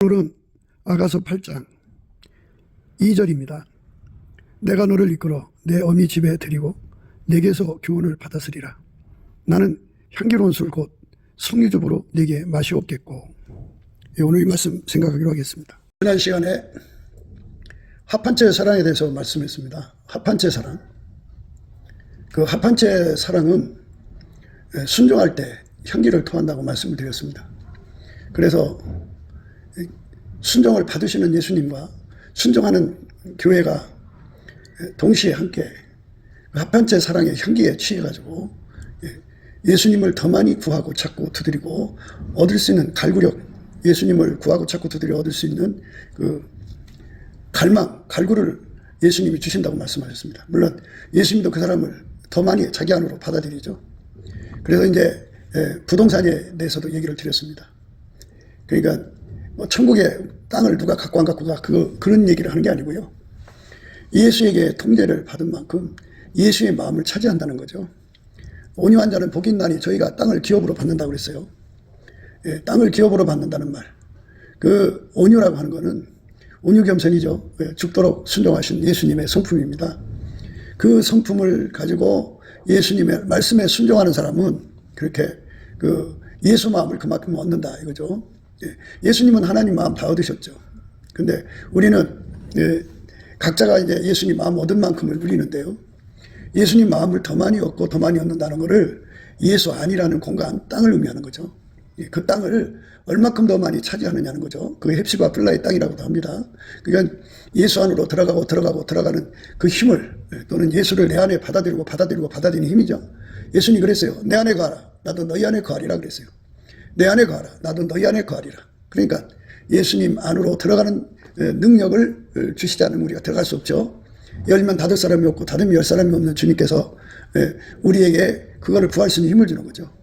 바울은 아가서 8장 2절입니다. 내가 너를 이끌어 내 어미 집에 데리고 내게서 교훈을 받았으리라. 나는 향기로운 술 곧 성유즙으로 네게 맛이 없겠고. 오늘 이 말씀 생각하기로 하겠습니다. 지난 시간에 합한채 사랑에 대해서 말씀했습니다. 합한채 사랑. 그 합한채 사랑은 순종할 때 향기를 토한다고 말씀을 드렸습니다. 그래서 순종을 받으시는 예수님과 순종하는 교회가 동시에 함께 합한채 사랑의 향기에 취해가지고 예수님을 더 많이 구하고 찾고 두드리고 얻을 수 있는 갈구력, 예수님을 구하고 찾고 두드려 얻을 수 있는 그 갈망, 갈구를 예수님이 주신다고 말씀하셨습니다. 물론 예수님도 그 사람을 더 많이 자기 안으로 받아들이죠. 그래서 이제 부동산에 대해서도 얘기를 드렸습니다. 그러니까 뭐 천국의 땅을 누가 갖고 안 갖고 가 그런 얘기를 하는 게 아니고요. 예수에게 통제를 받은 만큼 예수의 마음을 차지한다는 거죠. 온유한 자는 복이 있나니 저희가 땅을 기업으로 받는다고 그랬어요. 땅을 기업으로 받는다는 말. 그 온유라고 하는 거는 온유겸손이죠. 죽도록 순종하신 예수님의 성품입니다. 그 성품을 가지고 예수님의 말씀에 순종하는 사람은 그렇게 그 예수 마음을 그만큼 얻는다 이거죠. 예수님은 하나님 마음 다 얻으셨죠. 근데 우리는 각자가 이제 예수님 마음 얻은 만큼을 누리는데요. 예수님 마음을 더 많이 얻고 더 많이 얻는다는 것을 예수 안이라는 공간, 땅을 의미하는 거죠. 그 땅을 얼마큼 더 많이 차지하느냐는 거죠. 그 헵시바 플라의 땅이라고도 합니다. 그러니까 예수 안으로 들어가는 그 힘을, 또는 예수를 내 안에 받아들이는 힘이죠. 예수님이 그랬어요. 내 안에 거하라. 나도 너희 안에 거하리라 그랬어요. 내 안에 거하라. 나도 너희 안에 거하리라. 그러니까 예수님 안으로 들어가는 능력을 주시지 않으면 우리가 들어갈 수 없죠. 열면 닫을 사람이 없고 닫으면 열 사람이 없는 주님께서 우리에게 그거를 구할 수 있는 힘을 주는 거죠.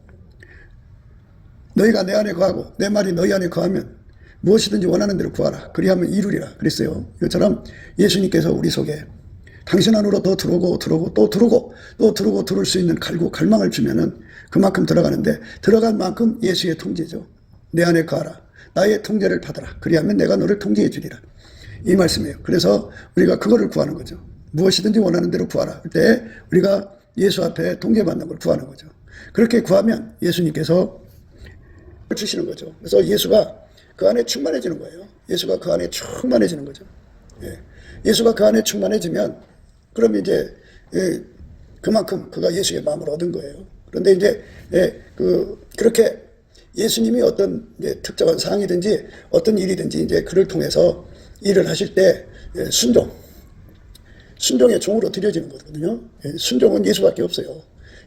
너희가 내 안에 거하고 내 말이 너희 안에 거하면 무엇이든지 원하는 대로 구하라. 그리하면 이루리라 그랬어요. 이것처럼 예수님께서 우리 속에 당신 안으로 더 들어오고 들어올 수 있는 갈망을 주면은 그만큼 들어가는데, 들어간 만큼 예수의 통제죠. 내 안에 거하라. 나의 통제를 받아라. 그리하면 내가 너를 통제해 주리라. 이 말씀이에요. 그래서 우리가 그거를 구하는 거죠. 무엇이든지 원하는 대로 구하라. 그때 우리가 예수 앞에 통제받는 걸 구하는 거죠. 그렇게 구하면 예수님께서 주시는 거죠. 그래서 예수가 그 안에 충만해지는 거예요. 예수가 그 안에 충만해지는 거죠. 예수가 그 안에 충만해지면 그럼 이제 그만큼 그가 예수의 마음을 얻은 거예요. 그런데 이제 그렇게 예수님이 어떤 특정한 상황이든지 어떤 일이든지 이제 그를 통해서 일을 하실 때 순종의 종으로 드려지는 거거든요. 순종은 예수밖에 없어요.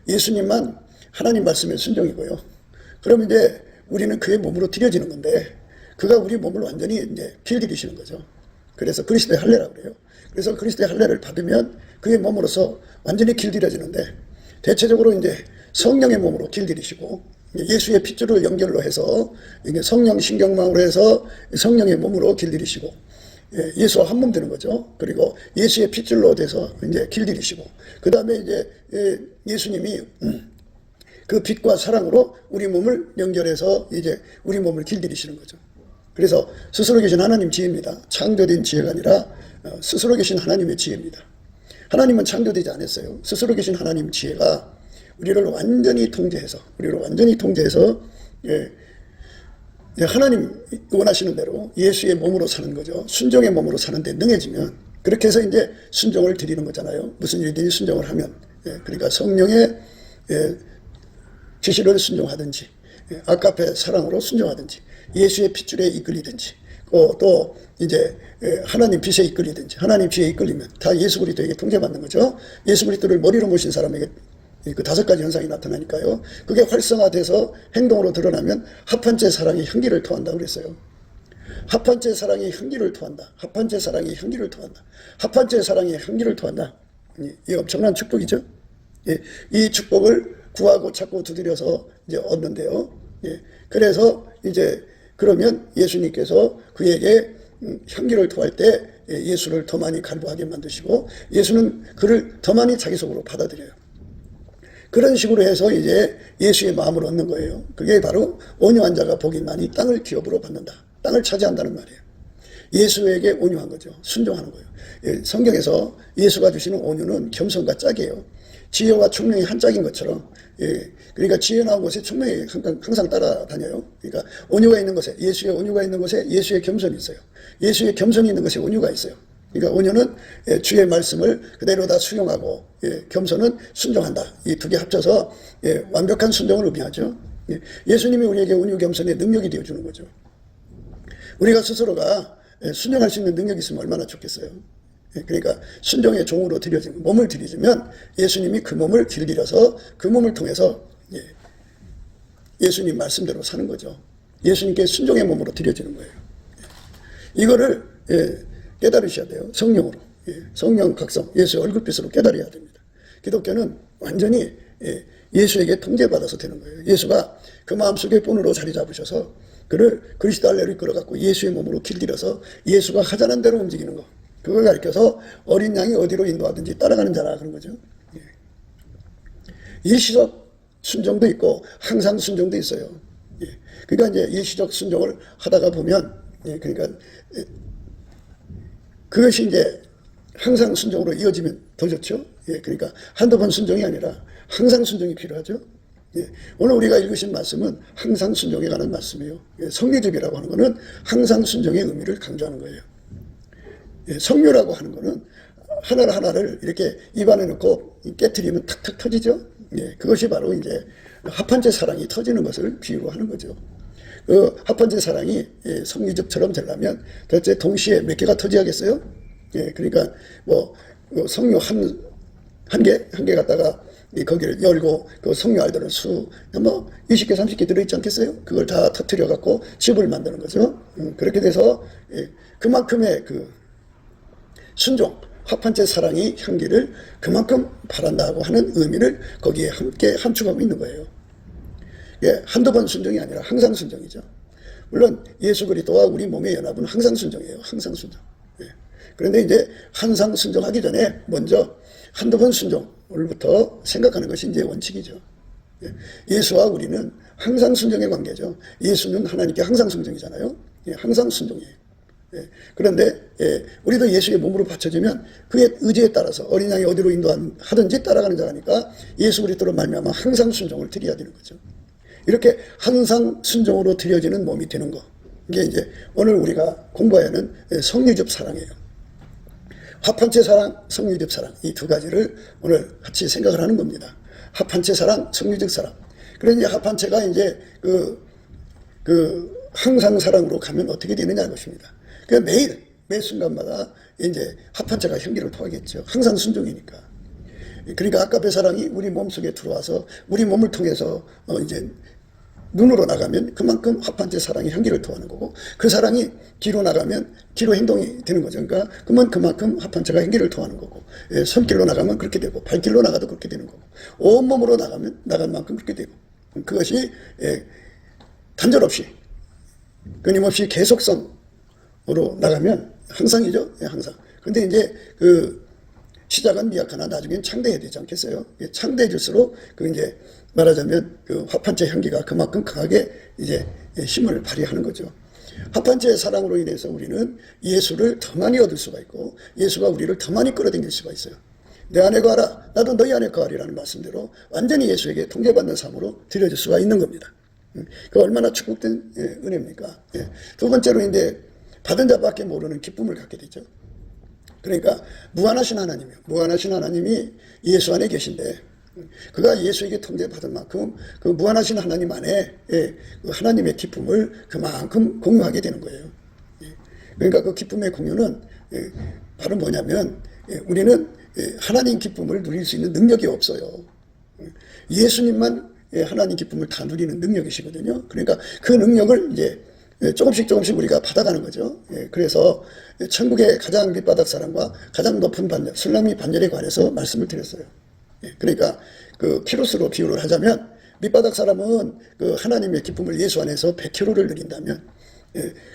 예수님만 하나님 말씀에 순종이고요. 그럼 이제 우리는 그의 몸으로 드려지는 건데, 그가 우리 몸을 완전히 이제 길들이시는 거죠. 그래서 그리스도의 할례라고 그래요. 그래서 그리스도의 할례를 받으면 그의 몸으로서 완전히 길들여지는데, 대체적으로 이제 성령의 몸으로 길들이시고, 예수의 핏줄을 연결로 해서 성령 신경망으로 해서 성령의 몸으로 길들이시고, 예수와 한 몸 되는 거죠. 그리고 예수의 핏줄로 돼서 이제 길들이시고, 그 다음에 이제 예수님이 그 빛과 사랑으로 우리 몸을 연결해서 이제 우리 몸을 길들이시는 거죠. 그래서 스스로 계신 하나님 지혜입니다. 창조된 지혜가 아니라 스스로 계신 하나님의 지혜입니다. 하나님은 창조되지 않았어요. 스스로 계신 하나님 지혜가 우리를 완전히 통제해서 하나님 원하시는 대로 예수의 몸으로 사는 거죠. 순종의 몸으로 사는데 능해지면, 그렇게 해서 이제 순종을 드리는 거잖아요. 무슨 일이든지 순종을 하면, 그러니까 성령의 지시를 순종하든지, 아까페 사랑으로 순종하든지, 예수의 핏줄에 이끌리든지, 또 이제 하나님 빛에 이끌리든지, 하나님 지혜에 이끌리면 다 예수 그리스도에게 통제받는 거죠. 예수 그리스도를 머리로 모신 사람에게 그 5가지 현상이 나타나니까요. 그게 활성화돼서 행동으로 드러나면 합한채 사랑의 향기를 토한다고 그랬어요. 합한채 사랑의 향기를 토한다. 합한채 사랑의 향기를 토한다. 합한채 사랑의 향기를 토한다. 이 엄청난 축복이죠. 이 축복을 구하고 찾고 두드려서 이제 얻는데요. 그래서 이제 그러면 예수님께서 그에게 향기를 토할 때 예수를 더 많이 갈구하게 만드시고, 예수는 그를 더 많이 자기 속으로 받아들여요. 그런 식으로 해서 이제 예수의 마음을 얻는 거예요. 그게 바로 온유한 자가 복이 많이 땅을 기업으로 받는다. 땅을 차지한다는 말이에요. 예수에게 온유한 거죠. 순종하는 거예요. 예, 성경에서 예수가 주시는 온유는 겸손과 짝이에요. 지혜와 총명이 한 짝인 것처럼, 예, 그러니까 지혜 나온 곳에 총명이 항상 따라다녀요. 그러니까 온유가 있는 곳에, 예수의 온유가 있는 곳에 예수의 겸손이 있어요. 예수의 겸손이 있는 곳에 온유가 있어요. 그러니까 온유는 주의 말씀을 그대로 다 수용하고, 겸손은 순종한다. 이 두 개 합쳐서 완벽한 순종을 의미하죠. 예수님이 우리에게 온유 겸손의 능력이 되어주는 거죠. 우리가 스스로가 순종할 수 있는 능력이 있으면 얼마나 좋겠어요. 그러니까 순종의 종으로 드려지면, 몸을 드리면 예수님이 그 몸을 길들여서 그 몸을 통해서 예수님 말씀대로 사는 거죠. 예수님께 순종의 몸으로 드려지는 거예요. 이거를 깨달으셔야 돼요. 성령으로. 성령 각성, 예수의 얼굴빛으로 깨달아야 됩니다. 기독교는 완전히 예수에게 통제받아서 되는 거예요. 예수가 그 마음속에 본으로 자리 잡으셔서 그를 그리스도 안래로 이끌어갖고 예수의 몸으로 길들여서 예수가 하자는 대로 움직이는 거. 그걸 가르쳐서 어린 양이 어디로 인도하든지 따라가는 자라 그런 거죠. 일시적 순종도 있고 항상 순종도 있어요. 그러니까 이제 일시적 순종을 하다가 보면, 그러니까 그것이 이제 항상 순종으로 이어지면 더 좋죠. 그러니까 한두 번 순종이 아니라 항상 순종이 필요하죠. 오늘 우리가 읽으신 말씀은 항상 순종에 관한 말씀이에요. 성례집이라고 하는 것은 항상 순종의 의미를 강조하는 거예요. 성묘라고 하는 것은 하나를 이렇게 입안에 넣고 깨트리면 탁탁 터지죠. 그것이 바로 이제 합한째 사랑이 터지는 것을 비유로 하는 거죠. 그 합한째 사랑이 성유즙처럼 되려면 대체 동시에 몇 개가 터져야겠어요? 그러니까 뭐 성유 한 개 갖다가 거기를 열고 그 성유 알들을 뭐 20개 30개 들어있지 않겠어요? 그걸 다 터뜨려 갖고 즙을 만드는 거죠. 그렇게 돼서 그만큼의 그 순종, 합한째 사랑이 향기를 그만큼 바란다고 하는 의미를 거기에 함께 함축하고 있는 거예요. 한두 번 순종이 아니라 항상 순종이죠. 물론 예수 그리스도와 우리 몸의 연합은 항상 순종이에요. 항상 순종. 그런데 이제 항상 순종하기 전에 먼저 한두 번 순종을부터 생각하는 것이 이제 원칙이죠. 예수와 우리는 항상 순종의 관계죠. 예수는 하나님께 항상 순종이잖아요. 항상 순종이에요. 그런데 우리도 예수의 몸으로 받쳐지면 그의 의지에 따라서 어린 양이 어디로 인도하든지 따라가는 자라니까 예수 그리스도로 말미암아 항상 순종을 드려야 되는 거죠. 이렇게 항상 순종으로 드려지는 몸이 되는 거, 이게 이제 오늘 우리가 공부해야 하는 성유즙 사랑이에요. 합한채 사랑, 성유즙 사랑, 이 두 가지를 오늘 같이 생각을 하는 겁니다. 합한채 사랑, 성유즙 사랑. 그런데 합한채가 이제 항상 사랑으로 가면 어떻게 되느냐 것입니다. 그러니까 매 순간마다 이제 합한채가 향기를 토하겠죠. 항상 순종이니까. 그러니까 아까의 사랑이 우리 몸속에 들어와서 우리 몸을 통해서 이제 눈으로 나가면 그만큼 합한채 사랑이 향기를 토하는 거고, 그 사랑이 귀로 나가면 귀로 행동이 되는 거죠. 그러니까 그만큼 합한채가 향기를 토하는 거고, 손길로 나가면 그렇게 되고, 발길로 나가도 그렇게 되는 거고, 온몸으로 나간 만큼 그렇게 되고, 그것이 단절 없이 끊임없이 계속성으로 나가면 항상이죠. 항상. 근데 이제 시작은 미약하나 나중엔 창대해야 되지 않겠어요? 창대해질수록 이제 말하자면 합한채 향기가 그만큼 강하게 이제 힘을 발휘하는 거죠. 합한채의 사랑으로 인해서 우리는 예수를 더 많이 얻을 수가 있고, 예수가 우리를 더 많이 끌어당길 수가 있어요. 내 안에 거하라, 나도 너희 안에 거하리라는 말씀대로 완전히 예수에게 통제받는 삶으로 드려질 수가 있는 겁니다. 그 얼마나 축복된 은혜입니까? 두 번째로 이제 받은 자밖에 모르는 기쁨을 갖게 되죠. 그러니까 무한하신 하나님이요. 무한하신 하나님이 예수 안에 계신데, 그가 예수에게 통제받은 만큼 그 무한하신 하나님 안에 그 하나님의 기쁨을 그만큼 공유하게 되는 거예요. 그러니까 그 기쁨의 공유는 바로 뭐냐면, 우리는 하나님 기쁨을 누릴 수 있는 능력이 없어요. 예수님만 하나님 기쁨을 다 누리는 능력이시거든요. 그러니까 그 능력을 이제 조금씩 우리가 받아가는 거죠. 그래서 천국의 가장 밑바닥 사람과 가장 높은 반열, 술람이 반열에 관해서 말씀을 드렸어요. 그러니까 그 키로수로 비유를 하자면, 밑바닥 사람은 그 하나님의 기쁨을 예수 안에서 100km를 누린다면,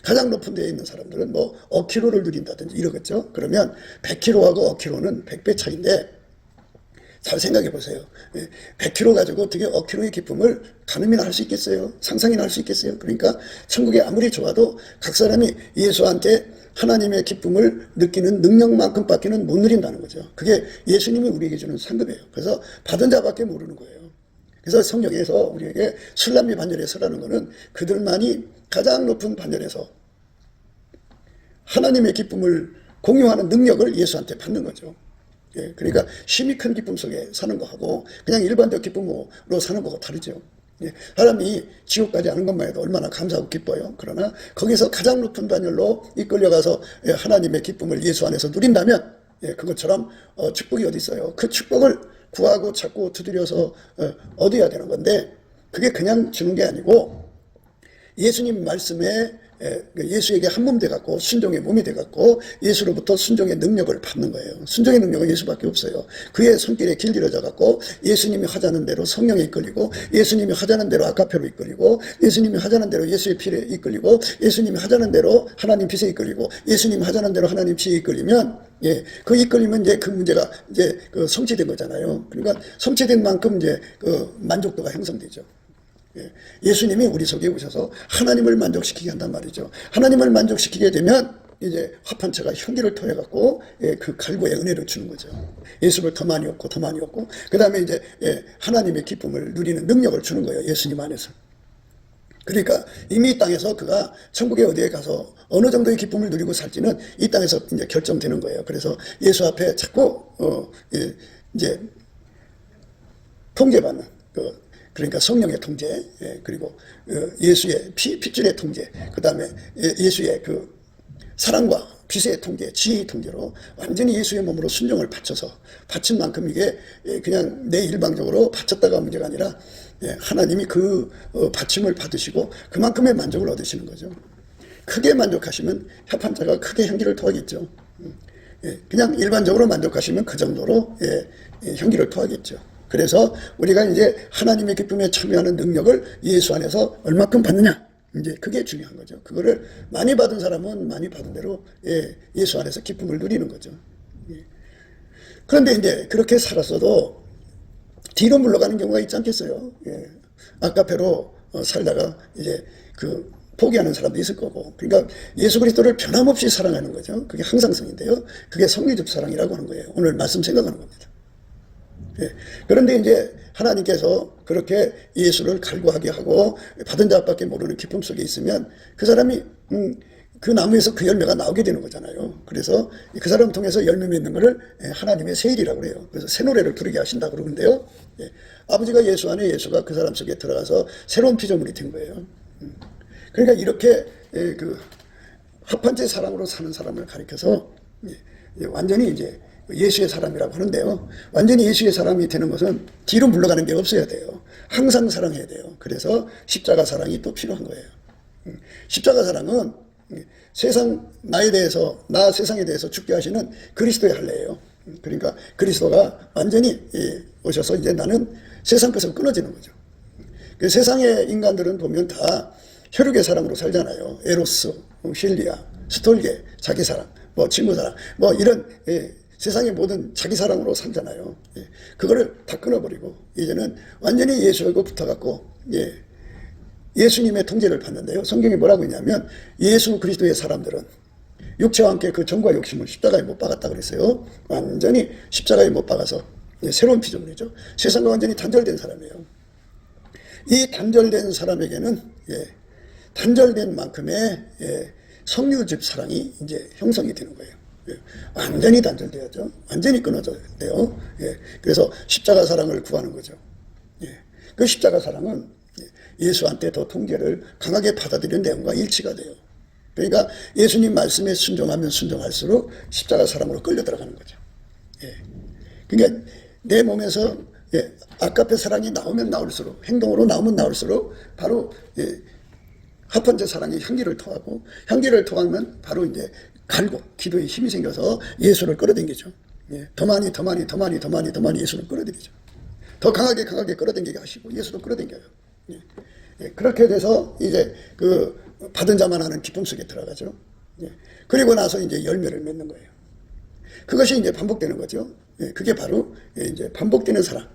가장 높은 데에 있는 사람들은 뭐 5km를 누린다든지 이러겠죠. 그러면 100km하고 5km는 100배 차이인데, 잘 생각해 보세요. 100kg 가지고 어떻게 억킬로의 기쁨을 가늠이나 할 수 있겠어요? 상상이나 할 수 있겠어요? 그러니까 천국에 아무리 좋아도 각 사람이 예수한테 하나님의 기쁨을 느끼는 능력만큼밖에는 못 누린다는 거죠. 그게 예수님이 우리에게 주는 상급이에요. 그래서 받은 자밖에 모르는 거예요. 그래서 성경에서 우리에게 술람미 반열에 서라는 것은 그들만이 가장 높은 반열에서 하나님의 기쁨을 공유하는 능력을 예수한테 받는 거죠. 그러니까 힘이 큰 기쁨 속에 사는 거하고 그냥 일반적 기쁨으로 사는 거하고 다르죠. 사람이 지옥까지 아는 것만 해도 얼마나 감사하고 기뻐요. 그러나 거기서 가장 높은 반열로 이끌려가서 하나님의 기쁨을 예수 안에서 누린다면 그것처럼 축복이 어디 있어요. 그 축복을 구하고 찾고 두드려서 얻어야 되는 건데 그게 그냥 주는 게 아니고 예수님 말씀에 예수에게 한 몸 돼갖고 순종의 몸이 돼갖고 예수로부터 순종의 능력을 받는 거예요. 순종의 능력은 예수밖에 없어요. 그의 손길에 길들여져갖고 예수님이 하자는 대로 성령에 이끌리고 예수님이 하자는 대로 아카페로 이끌리고 예수님이 하자는 대로 예수의 피에 이끌리고 예수님이 하자는 대로 하나님 빛에 이끌리고 예수님이 하자는 대로 하나님 피에 이끌리면 그 이끌리면 이제 그 문제가 이제 그 성취된 거잖아요. 그러니까 성취된 만큼 이제 그 만족도가 형성되죠. 예수님이 우리 속에 오셔서 하나님을 만족시키게 한단 말이죠. 하나님을 만족시키게 되면 이제 합한체가 형기를 통해 갖고 그 갈고의 은혜를 주는 거죠. 예수를 더 많이 얻고 더 많이 얻고 그 다음에 이제 하나님의 기쁨을 누리는 능력을 주는 거예요. 예수님 안에서. 그러니까 이미 이 땅에서 그가 천국에 어디에 가서 어느 정도의 기쁨을 누리고 살지는 이 땅에서 이제 결정되는 거예요. 그래서 예수 앞에 자꾸 이제 통제받는 그러니까 성령의 통제, 그리고 예수의 핏줄의 통제, 그 다음에 예수의 그 사랑과 빛의 통제, 지혜의 통제로 완전히 예수의 몸으로 순종을 바쳐서 바친 만큼 이게 그냥 내 일방적으로 바쳤다가 문제가 아니라 하나님이 그 바침을 받으시고 그만큼의 만족을 얻으시는 거죠. 크게 만족하시면 협한자가 크게 향기를 토하겠죠. 그냥 일반적으로 만족하시면 그 정도로 향기를 토하겠죠. 그래서 우리가 이제 하나님의 기쁨에 참여하는 능력을 예수 안에서 얼마큼 받느냐. 이제 그게 중요한 거죠. 그거를 많이 받은 사람은 많이 받은 대로 예수 안에서 기쁨을 누리는 거죠. 그런데 이제 그렇게 살았어도 뒤로 물러가는 경우가 있지 않겠어요. 아카페로 살다가 이제 그 포기하는 사람도 있을 거고. 그러니까 예수 그리스도를 변함없이 사랑하는 거죠. 그게 항상성인데요. 그게 성리적 사랑이라고 하는 거예요. 오늘 말씀 생각하는 겁니다. 그런데 이제 하나님께서 그렇게 예수를 갈구하게 하고 받은 자밖에 모르는 기쁨 속에 있으면 그 사람이 그 나무에서 그 열매가 나오게 되는 거잖아요. 그래서 그 사람 통해서 열매 맺는 것을 하나님의 세일이라고 그래요. 그래서 새 노래를 부르게 하신다고 그러는데요. 아버지가 예수 안에 예수가 그 사람 속에 들어가서 새로운 피조물이 된 거예요. 그러니까 이렇게 그 합한제 사랑으로 사는 사람을 가리켜서 완전히 이제 예수의 사람이라고 하는데요. 완전히 예수의 사람이 되는 것은 뒤로 물러가는 게 없어야 돼요. 항상 사랑해야 돼요. 그래서 십자가 사랑이 또 필요한 거예요. 십자가 사랑은 세상 나에 대해서 나 세상에 대해서 죽게 하시는 그리스도의 할례예요. 그러니까 그리스도가 완전히 오셔서 이제 나는 세상 것을 끊어지는 거죠. 그 세상의 인간들은 보면 다 혈육의 사랑으로 살잖아요. 에로스, 필리아, 스톨게, 자기 사랑, 뭐 친구 사랑, 뭐 이런 세상의 모든 자기 사랑으로 살잖아요. 그거를 다 끊어버리고 이제는 완전히 예수하고 붙어갖고 예수님의 통제를 받는데요. 성경이 뭐라고 했냐면 예수 그리스도의 사람들은 육체와 함께 그 정과 욕심을 십자가에 못 박았다 그랬어요. 완전히 십자가에 못 박아서 새로운 피조물이죠. 세상과 완전히 단절된 사람이에요. 이 단절된 사람에게는 단절된 만큼의 성류집 사랑이 이제 형성이 되는 거예요. 완전히 단절돼야죠. 완전히 끊어져야 돼요. 그래서 십자가 사랑을 구하는 거죠. 그 십자가 사랑은 예수한테 더 통제를 강하게 받아들이는 내용과 일치가 돼요. 그러니까 예수님 말씀에 순종하면 순종할수록 십자가 사랑으로 끌려 들어가는 거죠. 그러니까 내 몸에서 아까페 사랑이 나오면 나올수록 행동으로 나오면 나올수록 바로 합한제 사랑이 향기를 토하고 향기를 토하면 바로 이제 갈고 기도에 힘이 생겨서 예수를 끌어당기죠. 더 많이 예수를 끌어들이죠. 더 강하게 끌어당기게 하시고 예수도 끌어당겨요. 그렇게 돼서 이제 그 받은 자만 하는 기쁨 속에 들어가죠. 그리고 나서 이제 열매를 맺는 거예요. 그것이 이제 반복되는 거죠. 예, 그게 바로 이제 반복되는 사랑.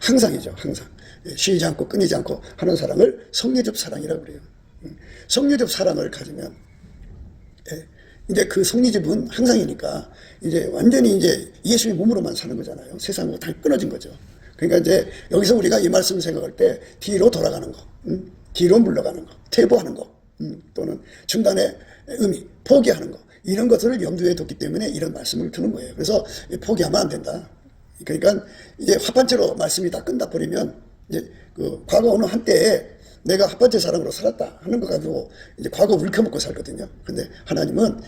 항상이죠, 항상. 예, 쉬지 않고 끊이지 않고 하는 사랑을 성례적 사랑이라고 그래요. 성례적 사랑을 가지면, 예, 이제 그 성리집은 항상이니까 이제 완전히 이제 예수의 몸으로만 사는 거잖아요. 세상하고 다 끊어진 거죠. 그러니까 이제 여기서 우리가 이 말씀 생각할 때 뒤로 돌아가는 거, 뒤로 물러가는 거, 퇴보하는 거, 또는 중간에 의미, 포기하는 거, 이런 것들을 염두에 뒀기 때문에 이런 말씀을 두는 거예요. 그래서 포기하면 안 된다. 그러니까 이제 합판체로 말씀이 다 끝나버리면 이제 그 과거 어느 한때에 내가 합판체 사랑으로 살았다 하는 거 가지고 이제 과거 울켜먹고 살거든요. 근데 하나님은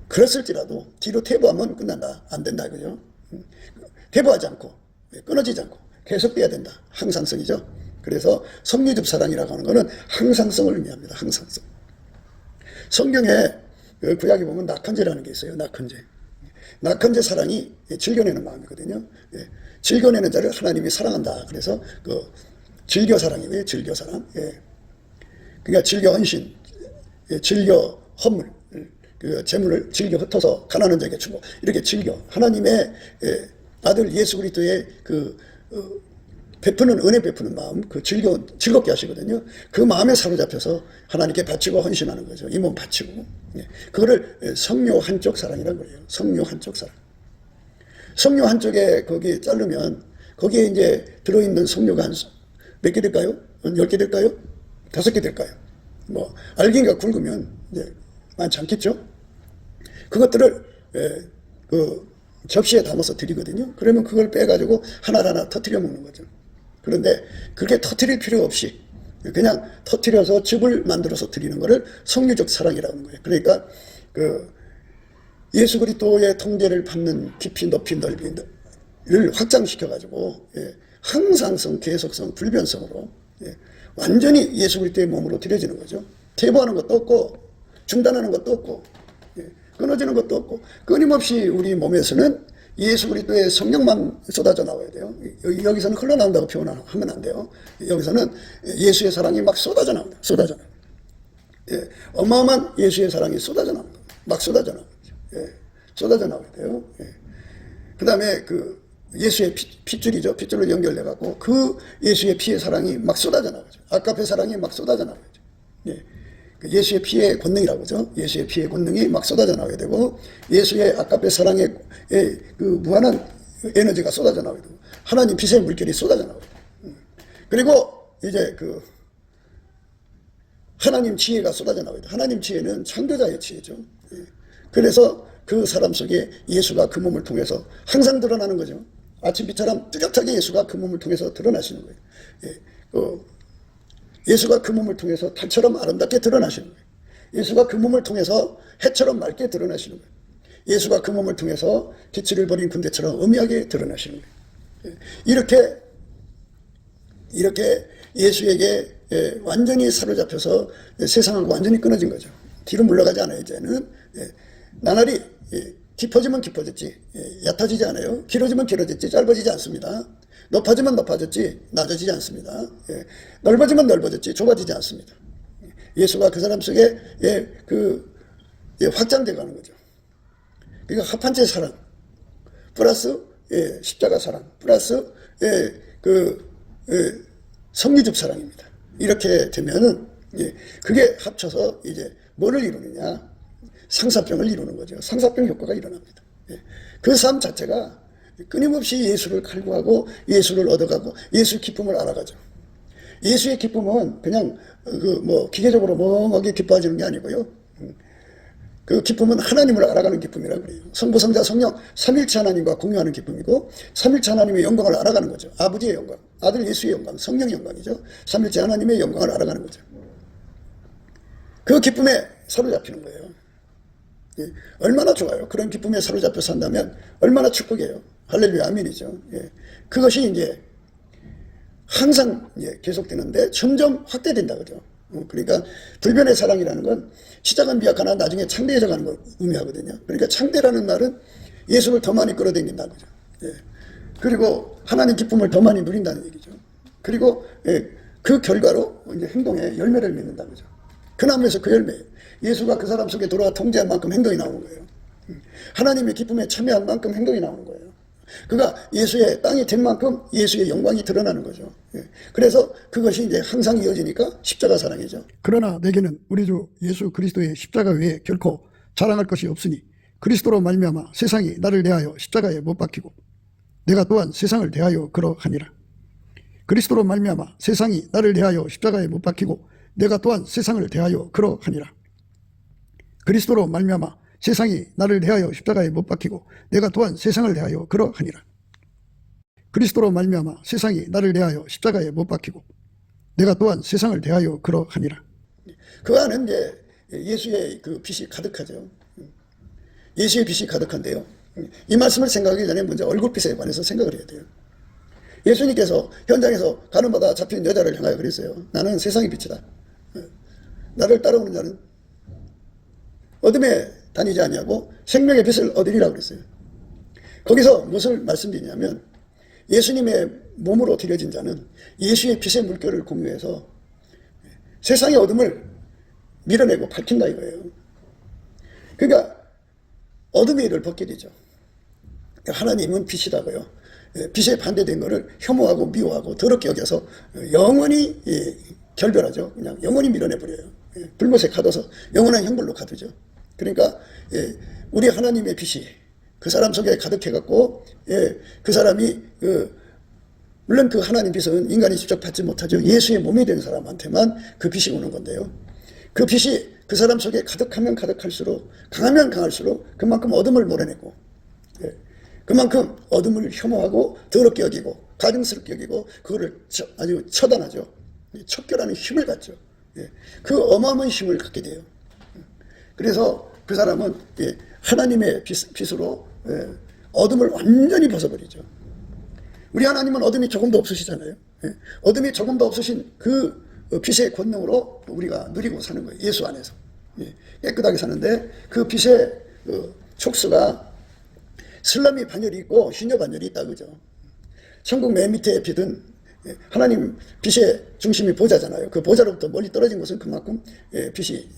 그랬을지라도 뒤로 퇴보하면 끝난다. 안 된다. 그죠? 퇴보하지 않고 끊어지지 않고 계속돼야 된다. 항상성이죠. 그래서 성리적 사랑이라고 하는 것은 항상성을 의미합니다. 항상성. 성경에 그 구약에 보면 낙헌제라는 게 있어요. 낙헌제. 낙헌제 사랑이 즐겨내는 마음이거든요. 즐겨내는 자를 하나님이 사랑한다. 그래서 그 즐겨 사랑이에요. 즐겨 사랑. 그러니까 즐겨 헌신, 즐겨 헌물, 그 재물을 즐겨 흩어서 가난한 자에게 주고 이렇게 즐겨 하나님의 아들 예수 그리스도의 그 베푸는 은혜 베푸는 마음, 그 즐겁게 하시거든요. 그 마음에 사로잡혀서 하나님께 바치고 헌신하는 거죠. 이 몸 바치고. 그거를 성료 한쪽 사랑이라고 그래요. 성료 한쪽 사랑. 성료 한쪽에 거기 자르면 거기에 이제 들어있는 성료가 몇 개 될까요? 10개 될까요? 5개 될까요? 뭐 알갱이가 굵으면 이제 많지 않겠죠? 그것들을 그 접시에 담아서 드리거든요. 그러면 그걸 빼가지고 하나하나 터뜨려 먹는 거죠. 그런데 그렇게 터뜨릴 필요 없이 그냥 터뜨려서 즙을 만들어서 드리는 것을 성류적 사랑이라고 하는 거예요. 그러니까 그 예수 그리스도의 통제를 받는 깊이 높이 넓이를 확장시켜가지고 항상성, 계속성, 불변성으로 완전히 예수 그리스도의 몸으로 드려지는 거죠. 퇴보하는 것도 없고 중단하는 것도 없고 끊어지는 것도 없고 끊임없이 우리 몸에서는 예수 그리스도의 성령만 쏟아져 나와야 돼요. 여기서는 흘러나온다고 표현하면 안 돼요. 여기서는 예수의 사랑이 막 쏟아져 나온다. 쏟아져 나온다. 어마어마한 예수의 사랑이 쏟아져 나온다. 막 쏟아져 나온다. 쏟아져 나와야 돼요. 그 다음에 그 예수의 핏줄이죠. 핏줄로 연결돼갖고 그 예수의 피의 사랑이 막 쏟아져 나오죠. 아까페 사랑이 막 쏟아져 나오죠. 예수의 피의 권능이라고 하죠. 예수의 피의 권능이 막 쏟아져 나와야 되고 예수의 아까페 사랑의 그 무한한 에너지가 쏟아져 나와야 되고 하나님 빛의 물결이 쏟아져 나와야 돼요. 그리고 이제 그 하나님 지혜가 쏟아져 나와야 돼요. 하나님 지혜는 창조자의 지혜죠. 그래서 그 사람 속에 예수가 그 몸을 통해서 항상 드러나는 거죠. 아침빛처럼 뚜렷하게 예수가 그 몸을 통해서 드러나시는 거예요. 예수가 그 몸을 통해서 달처럼 아름답게 드러나시는 거예요. 예수가 그 몸을 통해서 해처럼 맑게 드러나시는 거예요. 예수가 그 몸을 통해서 빛을 버린 군대처럼 음미하게 드러나시는 거예요. 이렇게 예수에게 완전히 사로잡혀서 세상하고 완전히 끊어진 거죠. 뒤로 물러가지 않아요. 이제는 나날이 깊어지면 깊어졌지 얕아지지 않아요. 길어지면 길어졌지 짧아지지 않습니다. 높아지면 높아졌지 낮아지지 않습니다. 넓어지면 넓어졌지 좁아지지 않습니다. 예수가 그 사람 속에 확장돼 가는 거죠. 그러니까 합한체 사랑 플러스 십자가 사랑 플러스 성리적 사랑입니다. 이렇게 되면은 그게 합쳐서 이제 뭐를 이루느냐 상사병을 이루는 거죠. 상사병 효과가 일어납니다. 그 삶 자체가 끊임없이 예수를 갈구하고 예수를 얻어가고 예수의 기쁨을 알아가죠. 예수의 기쁨은 그냥 기계적으로 멍하게 기뻐하지는 게 아니고요. 그 기쁨은 하나님을 알아가는 기쁨이라고 그래요. 성부, 성자, 성령 삼일체 하나님과 공유하는 기쁨이고 삼일체 하나님의 영광을 알아가는 거죠. 아버지의 영광, 아들 예수의 영광, 성령의 영광이죠. 삼일체 하나님의 영광을 알아가는 거죠. 그 기쁨에 사로잡히는 거예요. 얼마나 좋아요. 그런 기쁨에 사로잡혀 산다면 얼마나 축복이에요. 할렐루야 아멘이죠. 그것이 이제 항상 계속되는데 점점 확대된다 그죠. 그러니까 불변의 사랑이라는 건 시작은 미약하나 나중에 창대해져 가는 걸 의미하거든요. 그러니까 창대라는 말은 예수를 더 많이 끌어당긴다 그죠. 그리고 하나님 기쁨을 더 많이 누린다는 얘기죠. 그리고 그 결과로 이제 행동에 열매를 맺는다 그죠. 그 나무에서 그 열매예요. 예수가 그 사람 속에 들어와 통제한 만큼 행동이 나오는 거예요. 하나님의 기쁨에 참여한 만큼 행동이 나오는 거예요. 그가 예수의 땅이 된 만큼 예수의 영광이 드러나는 거죠. 그래서 그것이 이제 항상 이어지니까 십자가 사랑이죠. 그러나 내게는 우리 주 예수 그리스도의 십자가 외에 결코 자랑할 것이 없으니 그리스도로 말미암아 세상이 나를 대하여 십자가에 못 박히고 내가 또한 세상을 대하여 그러하니라. 그리스도로 말미암아 세상이 나를 대하여 십자가에 못 박히고 내가 또한 세상을 대하여 그러하니라. 그리스도로 말미암아 세상이 나를 대하여 십자가에 못 박히고 내가 또한 세상을 대하여 그러하니라. 그리스도로 말미암아 세상이 나를 대하여 십자가에 못 박히고 내가 또한 세상을 대하여 그러하니라. 그 안은 이제 예수의 그 빛이 가득하죠. 예수의 빛이 가득한데요. 이 말씀을 생각하기 전에 먼저 얼굴빛에 관해서 생각을 해야 돼요. 예수님께서 현장에서 가는 바다 잡힌 여자를 향하여 그랬어요. 나는 세상의 빛이다. 나를 따라오는 자는 어둠에 다니지 아니하고 생명의 빛을 얻으리라고 그랬어요. 거기서 무엇을 말씀드리냐면 예수님의 몸으로 드려진 자는 예수의 빛의 물결을 공유해서 세상의 어둠을 밀어내고 밝힌다 이거예요. 그러니까 어둠의 일을 벗게 되죠. 하나님은 빛이다고요. 빛에 반대된 것을 혐오하고 미워하고 더럽게 여겨서 영원히 결별하죠. 그냥 영원히 밀어내버려요. 불못에 가둬서 영원한 형벌로 가두죠. 그러니까 우리 하나님의 빛이 그 사람 속에 가득해갖고 그 사람이 물론 그 하나님 빛은 인간이 직접 받지 못하죠. 예수의 몸이 된 사람한테만 그 빛이 오는 건데요. 그 빛이 그 사람 속에 가득하면 가득할수록 강하면 강할수록 그만큼 어둠을 몰아내고 그만큼 어둠을 혐오하고 더럽게 여기고 가증스럽게 여기고 그거를 아주 처단하죠. 척결하는 힘을 갖죠. 그 어마어마한 힘을 갖게 돼요. 그래서 그 사람은 하나님의 빛으로 어둠을 완전히 벗어버리죠. 우리 하나님은 어둠이 조금도 없으시잖아요. 어둠이 조금도 없으신 그 빛의 권능으로 우리가 누리고 사는 거예요. 예수 안에서. 깨끗하게 사는데 그 빛의 촉수가 슬라미 반열이 있고 시녀 반열이 있다 그죠. 천국 맨 밑에 빛은 하나님 빛의 중심이 보좌잖아요. 그 보좌로부터 멀리 떨어진 것은 그만큼 빛이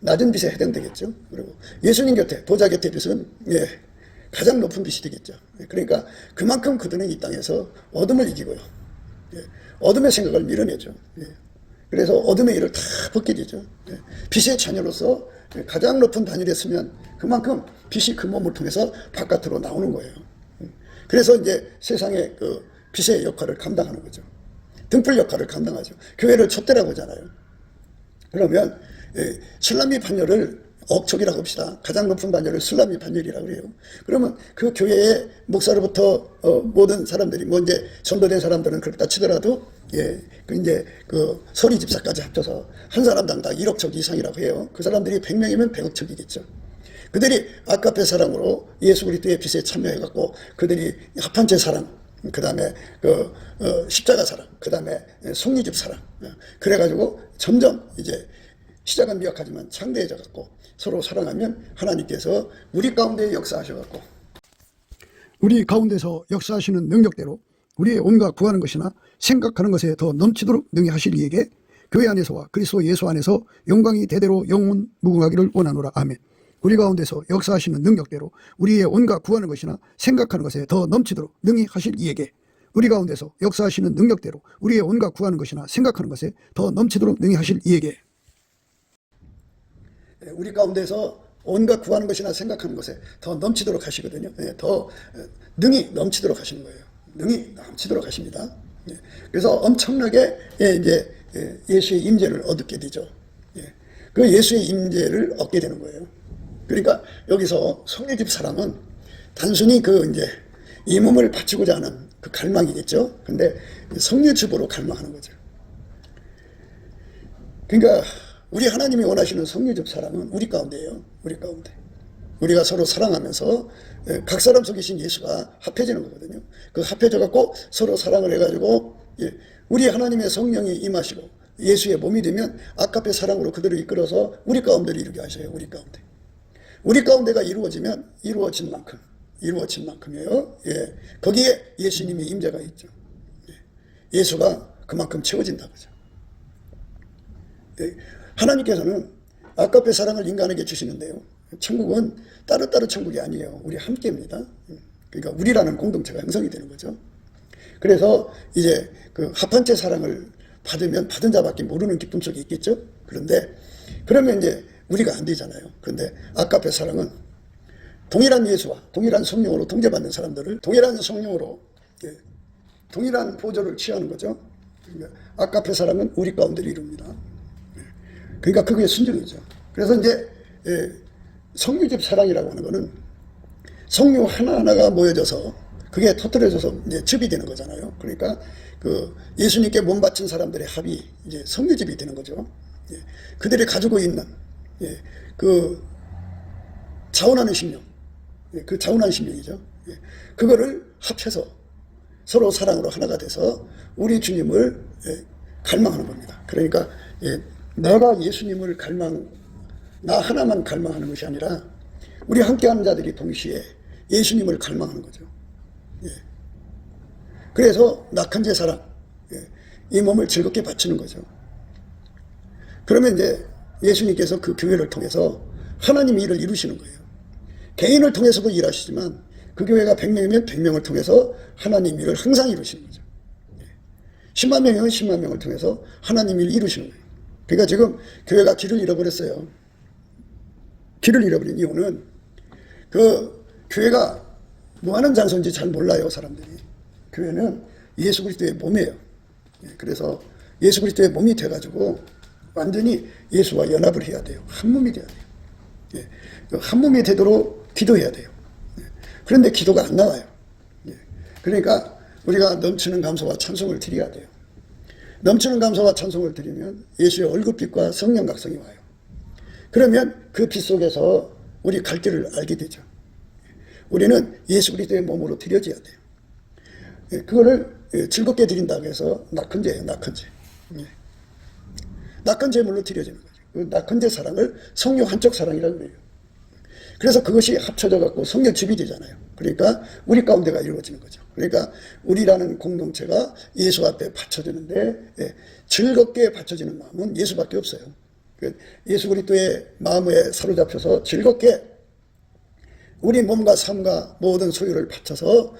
낮은 빛에 해당되겠죠. 그리고 예수님 곁에 보좌 곁에 빛은 가장 높은 빛이 되겠죠. 그러니까 그만큼 그들은 이 땅에서 어둠을 이기고요. 어둠의 생각을 밀어내죠. 그래서 어둠의 일을 다 벗게 되죠. 빛의 자녀로서 가장 높은 단일에 서면 그만큼 빛이 그 몸을 통해서 바깥으로 나오는 거예요. 그래서 이제 세상의 그 빛의 역할을 감당하는 거죠. 등불 역할을 감당하죠. 교회를 촛대라고 하잖아요. 그러면 슬라미 반열을 억척이라고 합시다. 가장 높은 반열을 슬라미 반열이라고 그래요. 그러면 그 교회의 목사로부터 모든 사람들이 뭐 이제 전도된 사람들은 그렇다 치더라도 이제 그 서리 집사까지 합쳐서 한 사람당 다 1억 척 이상이라고 해요. 그 사람들이 100명이면 100억 척이겠죠. 그들이 아까페 사랑으로 예수 그리스도의 빛에 참여해갖고 그들이 합한 채 사랑, 그 다음에 십자가 사랑, 그 다음에 속리집 사랑. 그래가지고 점점 이제 시작은 미약하지만 창대해져갖고 서로 사랑하면 하나님께서 우리 가운데 역사하셔갖고 우리 가운데서 역사하시는 능력대로 우리의 온갖 구하는 것이나 생각하는 것에 더 넘치도록 능히 하실 이에게 교회 안에서와 그리스도 예수 안에서 영광이 대대로 영원 무궁하기를 원하노라. 아멘. 우리 가운데서 역사하시는 능력대로 우리의 온갖 구하는 것이나 생각하는 것에 더 넘치도록 능히 하실 이에게 우리 가운데서 역사하시는 능력대로 우리의 온갖 구하는 것이나 생각하는 것에 더 넘치도록 능히 하실 이에게 우리 가운데서 온갖 구하는 것이나 생각하는 것에 더 넘치도록 하시거든요. 더 능히 넘치도록 하시는 거예요. 능히 넘치도록 하십니다. 그래서 엄청나게 이제 예수의 임재를 얻게 되죠. 그 예수의 임재를 얻게 되는 거예요. 그러니까 여기서 속리집 사랑은 단순히 이제 이 몸을 바치고자 하는 그 갈망이겠죠. 근데 속리집으로 갈망하는 거죠. 그러니까 우리 하나님이 원하시는 속리집 사랑은 우리 가운데예요. 우리 가운데. 우리가 서로 사랑하면서 각 사람 속에 계신 예수가 합해지는 거거든요. 그 합해져 갖고 서로 사랑을 해가지고 우리 하나님의 성령이 임하시고 예수의 몸이 되면 아까페 사랑으로 그들을 이끌어서 우리 가운데를 이루게 하셔요. 우리 가운데. 우리 가운데가 이루어지면 이루어진 만큼이에요. 거기에 예수님의 임재가 있죠. 예수가 그만큼 채워진다 그죠. 하나님께서는 아까페 사랑을 인간에게 주시는데요. 천국은 따로따로 천국이 아니에요. 우리 함께입니다. 그러니까 우리라는 공동체가 형성이 되는 거죠. 그래서 이제 그 합한째 사랑을 받으면 받은 자밖에 모르는 기쁨 속에 있겠죠. 그런데 그러면 이제 우리가 안 되잖아요. 그런데 아까페 사랑은 동일한 예수와 동일한 성령으로 통제받는 사람들을 동일한 성령으로 동일한 보조를 취하는 거죠. 그러니까 아까페 사랑은 우리 가운데를 이룹니다. 그러니까 그게 순종이죠. 그래서 이제 성유집 사랑이라고 하는 거는 성류 하나하나가 모여져서 그게 터뜨려져서 이제 집이 되는 거잖아요. 그러니까 그 예수님께 몸 바친 사람들의 합이 이제 성유집이 되는 거죠. 그들이 가지고 있는 그 자원하는 심령, 그 자원하는 심령이죠. 그거를 합해서 서로 사랑으로 하나가 돼서 우리 주님을 갈망하는 겁니다. 그러니까 내가 예수님을 나 하나만 갈망하는 것이 아니라 우리 함께하는 자들이 동시에 예수님을 갈망하는 거죠. 그래서 낙헌제 사랑, 이 몸을 즐겁게 바치는 거죠. 그러면 이제 예수님께서 그 교회를 통해서 하나님 일을 이루시는 거예요. 개인을 통해서도 일하시지만 그 교회가 100명이면 100명을 통해서 하나님 일을 항상 이루시는 거죠. 10만 명이면 10만 명을 통해서 하나님 일을 이루시는 거예요. 그러니까 지금 교회가 길을 잃어버렸어요. 길을 잃어버린 이유는 그 교회가 뭐 하는 장소인지 잘 몰라요, 사람들이. 교회는 예수 그리스도의 몸이에요. 그래서 예수 그리스도의 몸이 돼가지고 완전히 예수와 연합을 해야 돼요. 한 몸이 돼야 돼요. 한 몸이 되도록 기도해야 돼요. 그런데 기도가 안 나와요. 그러니까 우리가 넘치는 감사와 찬송을 드려야 돼요. 넘치는 감사와 찬송을 드리면 예수의 얼굴빛과 성령 각성이 와요. 그러면 그 빛 속에서 우리 갈 길을 알게 되죠. 우리는 예수 그리스도의 몸으로 드려져야 돼요. 그거를 즐겁게 드린다고 해서 낙헌제예요. 낙헌제. 낙헌제물로 드려지는 거죠. 그 낙헌제 사랑을 성령 한쪽 사랑이라고 해요. 그래서 그것이 합쳐져 갖고 성령 집이 되잖아요. 그러니까 우리 가운데가 이루어지는 거죠. 그러니까 우리라는 공동체가 예수 앞에 바쳐지는데 즐겁게 바쳐지는 마음은 예수밖에 없어요. 예수 그리스도의 마음에 사로잡혀서 즐겁게 우리 몸과 삶과 모든 소유를 바쳐서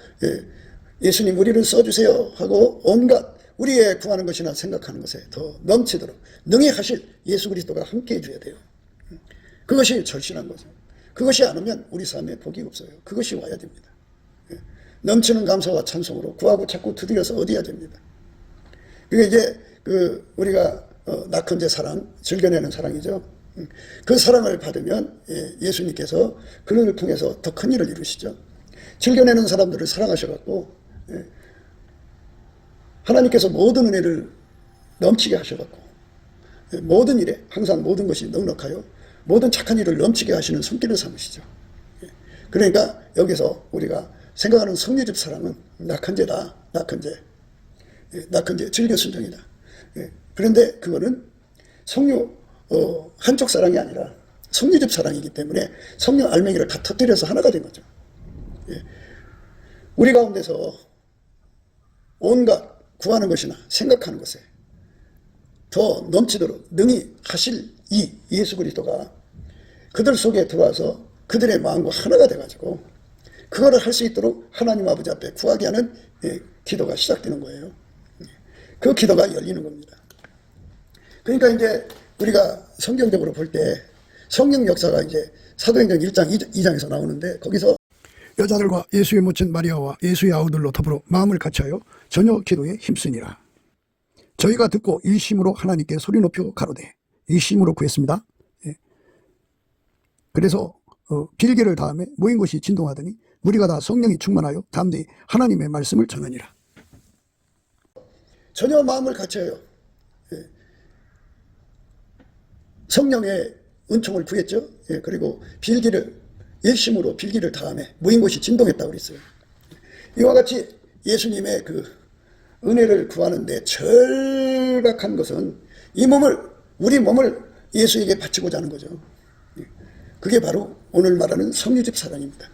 예수님 우리를 써주세요 하고 온갖 우리의 구하는 것이나 생각하는 것에 더 넘치도록 능히 하실 예수 그리스도가 함께 해줘야 돼요. 그것이 절실한 거죠. 그것이 안 오면 우리 삶에 복이 없어요. 그것이 와야 됩니다. 넘치는 감사와 찬송으로 구하고 자꾸 두드려서 얻어야 됩니다. 그게 이제 우리가 낙헌제 사랑, 즐겨내는 사랑이죠. 그 사랑을 받으면 예수님께서 그를 통해서 더 큰 일을 이루시죠. 즐겨내는 사람들을 사랑하셔갖고 하나님께서 모든 은혜를 넘치게 하셔갖고 모든 일에 항상 모든 것이 넉넉하여 모든 착한 일을 넘치게 하시는 손길을 삼으시죠. 그러니까 여기서 우리가 생각하는 성례집 사랑은 낙헌제다. 낙헌제. 낙헌제 즐겨 순종이다. 그런데 그거는 성류 한쪽 사랑이 아니라 성례집 사랑이기 때문에 성령 알맹이를 다 터뜨려서 하나가 된 거죠. 우리 가운데서 온갖 구하는 것이나 생각하는 것에 더 넘치도록 능히 하실 이 예수 그리스도가 그들 속에 들어와서 그들의 마음과 하나가 돼가지고 그거를 할 수 있도록 하나님 아버지 앞에 구하게 하는 기도가 시작되는 거예요. 그 기도가 열리는 겁니다. 그러니까 이제 우리가 성경적으로 볼 때 성령 역사가 이제 사도행전 1장 2장에서 나오는데 거기서 여자들과 예수의 모친 마리아와 예수의 아우들로 더불어 마음을 같이하여 전혀 기도에 힘쓰니라. 저희가 듣고 일심으로 하나님께 소리 높여 가로되 일심으로 구했습니다. 그래서 빌기를 다음에 모인 곳이 진동하더니 우리가 다 성령이 충만하여 담대히 하나님의 말씀을 전하니라. 전혀 마음을 같이하여 성령의 은총을 구했죠. 그리고 일심으로 빌기를 다음에 모인 곳이 진동했다고 그랬어요. 이와 같이 예수님의 그 은혜를 구하는데 절박한 것은 우리 몸을 예수에게 바치고자 하는 거죠. 그게 바로 오늘 말하는 성유집 사랑입니다.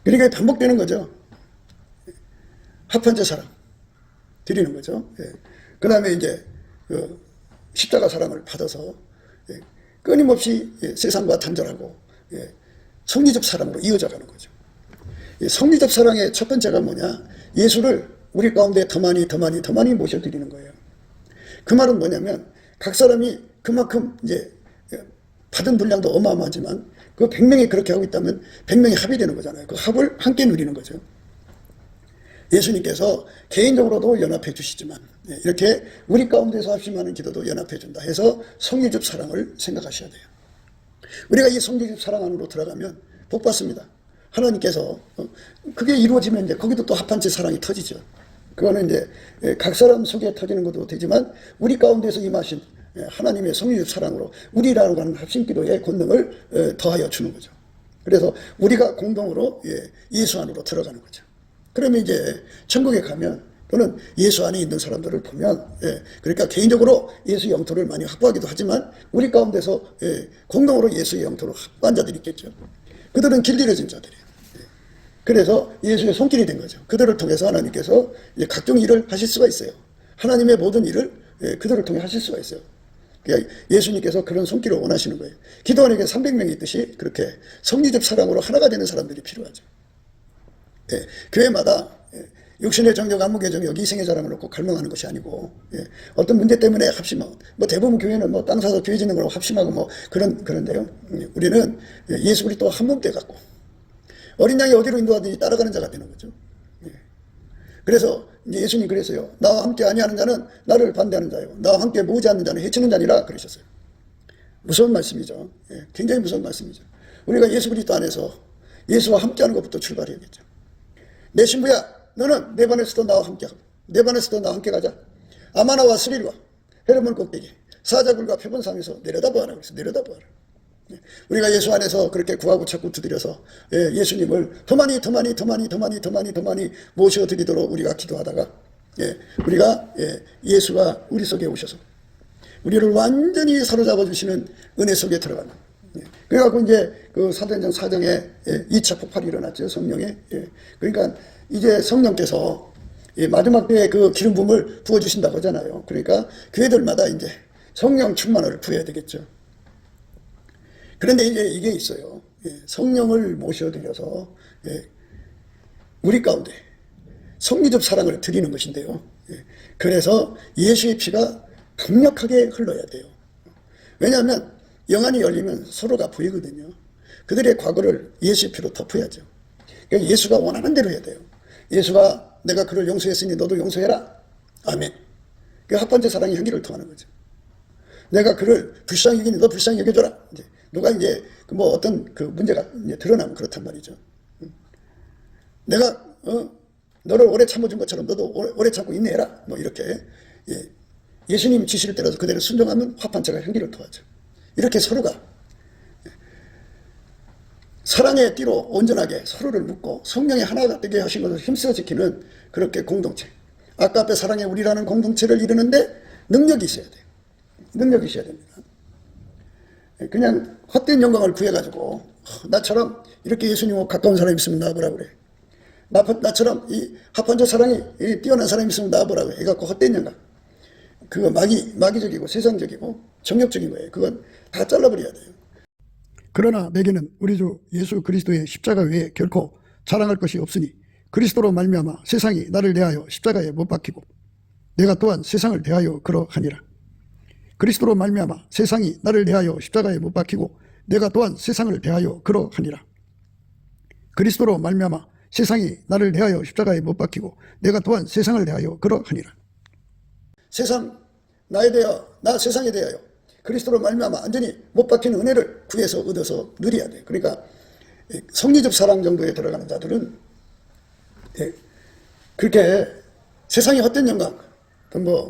그러니까 반복되는 거죠. 합한제 사랑 드리는 거죠. 그 다음에 이제 십자가 사랑을 받아서 끊임없이 세상과 단절하고 성리적 사랑으로 이어져 가는 거죠. 성리적 사랑의 첫 번째가 뭐냐? 예수를 우리 가운데 더 많이 모셔드리는 거예요. 그 말은 뭐냐면 각 사람이 그만큼 이제 받은 분량도 어마어마하지만 그 100명이 그렇게 하고 있다면 100명이 합이 되는 거잖아요. 그 합을 함께 누리는 거죠. 예수님께서 개인적으로도 연합해 주시지만 이렇게 우리 가운데서 합심하는 기도도 연합해 준다 해서 성리적 사랑을 생각하셔야 돼요. 우리가 이 성리적 사랑 안으로 들어가면 복 받습니다. 하나님께서 그게 이루어지면 이제 거기도 또 합한 채 사랑이 터지죠. 그거는 이제 각 사람 속에 터지는 것도 되지만 우리 가운데서 임하신 하나님의 성리적 사랑으로 우리라고 하는 합심기도의 권능을 더하여 주는 거죠. 그래서 우리가 공동으로 예수 안으로 들어가는 거죠. 그러면 이제 천국에 가면 또는 예수 안에 있는 사람들을 보면 그러니까 개인적으로 예수 영토를 많이 확보하기도 하지만 우리 가운데서 공동으로 예수의 영토를 확보한 자들이 있겠죠. 그들은 길들여진 자들이에요. 그래서 예수의 손길이 된 거죠. 그들을 통해서 하나님께서 각종 일을 하실 수가 있어요. 하나님의 모든 일을 그들을 통해 하실 수가 있어요. 그러니까 예수님께서 그런 손길을 원하시는 거예요. 기도원에게 300명이 있듯이 그렇게 성리적 사랑으로 하나가 되는 사람들이 필요하죠. 교회마다 육신의 정력, 안목의 정력, 이생의 자랑을 놓고 갈망하는 것이 아니고 어떤 문제 때문에 합심하고 대부분 교회는 땅 사서 교회 짓는 거라고 합심하고 그런데요. 우리는 예수 그리스도 한 몸 돼 갖고 어린 양이 어디로 인도하든지 따라가는 자가 되는 거죠. 그래서 이제 예수님 그랬어요. 나와 함께 아니하는 자는 나를 반대하는 자요. 나와 함께 모으지 않는 자는 해치는 자니라 그러셨어요. 무서운 말씀이죠. 굉장히 무서운 말씀이죠. 우리가 예수 그리스도 안에서 예수와 함께하는 것부터 출발해야겠죠. 내 신부야, 너는 내 반에서도 나와 함께하고 내 반에서도 나와 함께 가자. 아마나와 스릴과 헤르몬 꼭대기 사자굴과 표본산에서 내려다보아라. 그래서 내려다보아라. 우리가 예수 안에서 그렇게 구하고 찾고 두드려서 예수님을 더 많이 모셔드리도록 우리가 기도하다가 우리가 예수가 우리 속에 오셔서 우리를 완전히 사로잡아 주시는 은혜 속에 들어가는 그래갖고 이제 그 사도행전 4장에 2차 폭발이 일어났죠. 성령에. 그러니까 이제 성령께서 마지막 때에 그 기름 부음을 부어주신다고 하잖아요. 그러니까 교회들마다 이제 성령 충만을 부어야 되겠죠. 그런데 이제 이게 있어요. 성령을 모셔드려서 우리 가운데 성리적 사랑을 드리는 것인데요. 그래서 예수의 피가 강력하게 흘러야 돼요. 왜냐하면 영안이 열리면 서로가 보이거든요. 그들의 과거를 예수의 피로 덮어야죠. 그러니까 예수가 원하는 대로 해야 돼요. 예수가 내가 그를 용서했으니 너도 용서해라. 아멘. 그 첫 번째 사랑의 향기를 통하는 거죠. 내가 그를 불쌍히 여기니 너 불쌍히 여겨줘라. 이제 누가 이제 어떤 그 문제가 이제 드러나면 그렇단 말이죠. 내가 너를 오래 참아준 것처럼 너도 오래 참고 인내해라. 이렇게 예수님 지시를 따라서 그대로 순종하면 화판처가 향기를 토하죠. 이렇게 서로가 사랑의 띠로 온전하게 서로를 묶고 성령의 하나가 되게 하신 것을 힘써 지키는 그렇게 공동체. 아까 앞에 사랑의 우리라는 공동체를 이루는데 능력이 있어야 돼요. 능력이 있어야 됩니다. 그냥 헛된 영광을 구해가지고 나처럼 이렇게 예수님하고 가까운 사람이 있으면 나와보라 그래. 나처럼 이 합한자 사랑이 뛰어난 사람이 있으면 나와보라 그래. 해갖고 헛된 영광. 그거 마귀적이고 세상적이고 정욕적인 거예요. 그건 다 잘라버려야 돼요. 그러나 내게는 우리 주 예수 그리스도의 십자가 외에 결코 자랑할 것이 없으니 그리스도로 말미암아 세상이 나를 대하여 십자가에 못 박히고 내가 또한 세상을 대하여 그러하니라. 그리스도로 말미암아 세상이 나를 대하여 십자가에 못 박히고 내가 또한 세상을 대하여 그러하니라. 그리스도로 말미암아 세상이 나를 대하여 십자가에 못 박히고 내가 또한 세상을 대하여 그러하니라. 나 세상에 대하여 그리스도로 말미암아 완전히 못 박히는 은혜를 구해서 얻어서 누려야 돼. 그러니까 성리적 사랑 정도에 들어가는 자들은 그렇게 세상의 헛된 영광,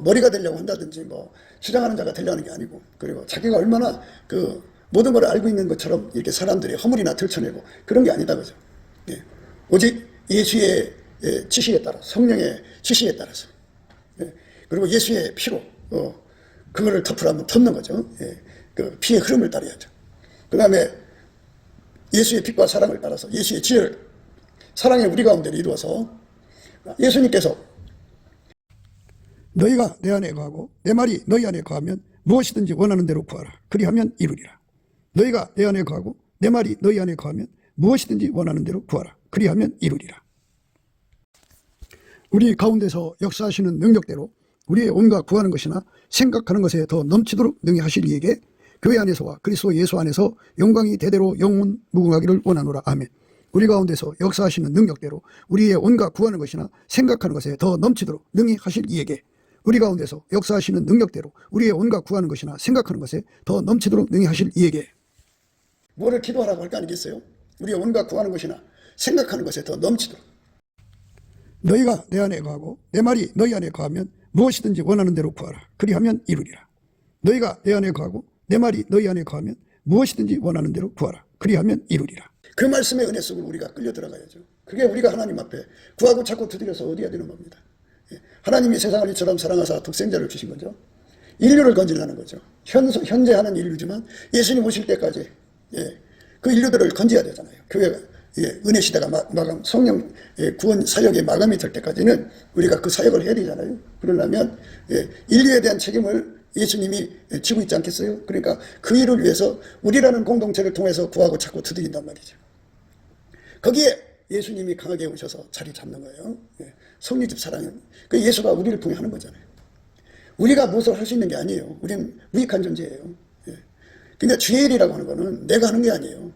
머리가 되려고 한다든지 수장하는 자가 되려는 게 아니고, 그리고 자기가 얼마나 그 모든 걸 알고 있는 것처럼 이렇게 사람들이 허물이나 들춰내고 그런 게 아니다 그죠. 오직 예수의 지시에 따라, 성령의 지시에 따라서, 그리고 예수의 피로 그거를 덮으라면 덮는 거죠. 그 피의 흐름을 따라야죠. 그 다음에 예수의 빛과 사랑을 따라서 예수의 지혜를 사랑의 우리 가운데 이루어서 예수님께서 너희가 내 안에 거하고 내 말이 너희 안에 거하면 무엇이든지 원하는 대로 구하라. 그리하면 이루리라. 너희가 내 안에 거하고 내 말이 너희 안에 거하면 무엇이든지 원하는 대로 구하라. 그리하면 이루리라. 우리 가운데서 역사하시는 능력대로 우리의 온갖 구하는 것이나 생각하는 것에 더 넘치도록 능히 하실 이에게 교회 안에서와 그리스도 예수 안에서 영광이 대대로 영원 무궁하기를 원하노라. 아멘. 우리 가운데서 역사하시는 능력대로 우리의 온갖 구하는 것이나 생각하는 것에 더 넘치도록 능히 하실 이에게 우리 가운데서 역사하시는 능력대로 우리의 온갖 구하는 것이나 생각하는 것에 더 넘치도록 능히 하실 이에게 뭐를 기도하라고 할 거 아니겠어요? 우리의 온갖 구하는 것이나 생각하는 것에 더 넘치도록 너희가 내 안에 거하고 내 말이 너희 안에 거하면 무엇이든지 원하는 대로 구하라. 그리하면 이루리라. 너희가 내 안에 거하고 내 말이 너희 안에 거하면 무엇이든지 원하는 대로 구하라. 그리하면 이루리라. 그 말씀의 은혜 속으로 우리가 끌려 들어가야죠. 그게 우리가 하나님 앞에 구하고 찾고 두드려서 얻어야 되는 겁니다. 하나님이 세상을 이처럼 사랑하사 독생자를 주신 거죠. 인류를 건지려는 거죠. 현재 하는 인류지만 예수님 오실 때까지 그 인류들을 건져야 되잖아요. 교회가 은혜 시대가 마감, 성령 구원 사역의 마감이 될 때까지는 우리가 그 사역을 해야 되잖아요. 그러려면 인류에 대한 책임을 예수님이 지고 있지 않겠어요? 그러니까 그 일을 위해서 우리라는 공동체를 통해서 구하고 찾고 두드린단 말이죠. 거기에 예수님이 강하게 오셔서 자리 잡는 거예요. 성리집 사랑은 그 예수가 우리를 통해 하는 거잖아요. 우리가 무엇을 할 수 있는 게 아니에요. 우리는 무익한 존재예요. 그러니까 주의 일이라고 하는 거는 내가 하는 게 아니에요.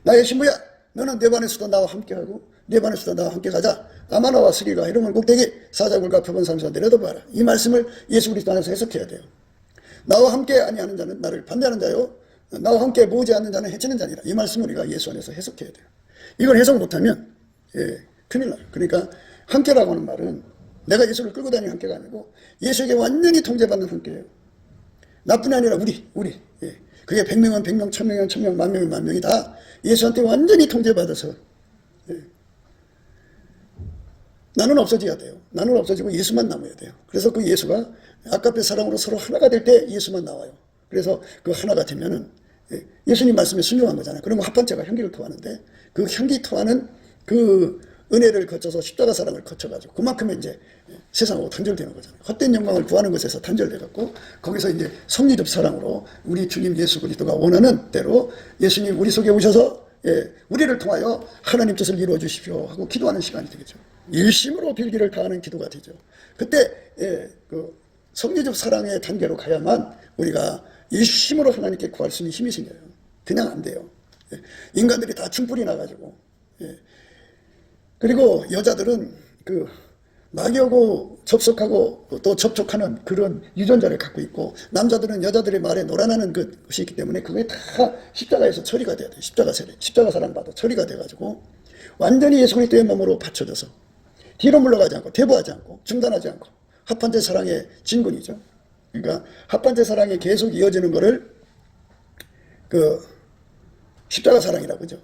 나의 신부야, 너는 내 반에서도 나와 함께하고 내 반에서도 나와 함께 가자. 아마나와 스리가 이름을 꼭대기 사자굴과 표본산에서 내려다봐라. 이 말씀을 예수 그리스도 안에서 해석해야 돼요. 나와 함께 아니하는 자는 나를 반대하는 자요, 나와 함께 모으지 않는 자는 해치는 자니라. 이 말씀을 우리가 예수 안에서 해석해야 돼요. 이걸 해석 못하면 큰일 나요. 그러니까 함께라고 하는 말은 내가 예수를 끌고 다니는 함께가 아니고 예수에게 완전히 통제받는 함께예요. 나뿐이 아니라 우리 그게 100명은 100명, 1000명은 1000명, 10,000명은 10,000명이 다 예수한테 완전히 통제받아서 나는 없어져야 돼요. 나는 없어지고 예수만 남아야 돼요. 그래서 그 예수가 아까의 사랑으로 서로 하나가 될 때 예수만 나와요. 그래서 그 하나가 되면은 예수님 말씀에 순종한 거잖아요. 그러면 합판체가 향기를 토하는데 그 향기 토하는 그 은혜를 거쳐서 십자가 사랑을 거쳐가지고 그만큼의 이제 세상으로 단절되는 거잖아요. 헛된 영광을 구하는 것에서 단절돼갖고 거기서 이제 성리적 사랑으로 우리 주님 예수 그리스도가 원하는 대로 예수님 우리 속에 오셔서 우리를 통하여 하나님 뜻을 이루어 주십시오 하고 기도하는 시간이 되겠죠. 일심으로 빌기를 다하는 기도가 되죠. 그때 그 성리적 사랑의 단계로 가야만 우리가 일심으로 하나님께 구할 수 있는 힘이 생겨요. 그냥 안 돼요. 인간들이 다 충불이 나가지고 그리고 여자들은 그 마귀하고 접속하고 또 접촉하는 그런 유전자를 갖고 있고 남자들은 여자들의 말에 놀아나는 것이 있기 때문에 그게 다 십자가에서 처리가 돼야 돼요. 십자가 사랑받아 처리가 돼가지고 완전히 예수 그리스도의 몸으로 받쳐져서 뒤로 물러가지 않고 퇴보하지 않고 중단하지 않고 합판제 사랑의 진군이죠. 그러니까 합판제 사랑이 계속 이어지는 거를 그 십자가 사랑이라고 그러죠.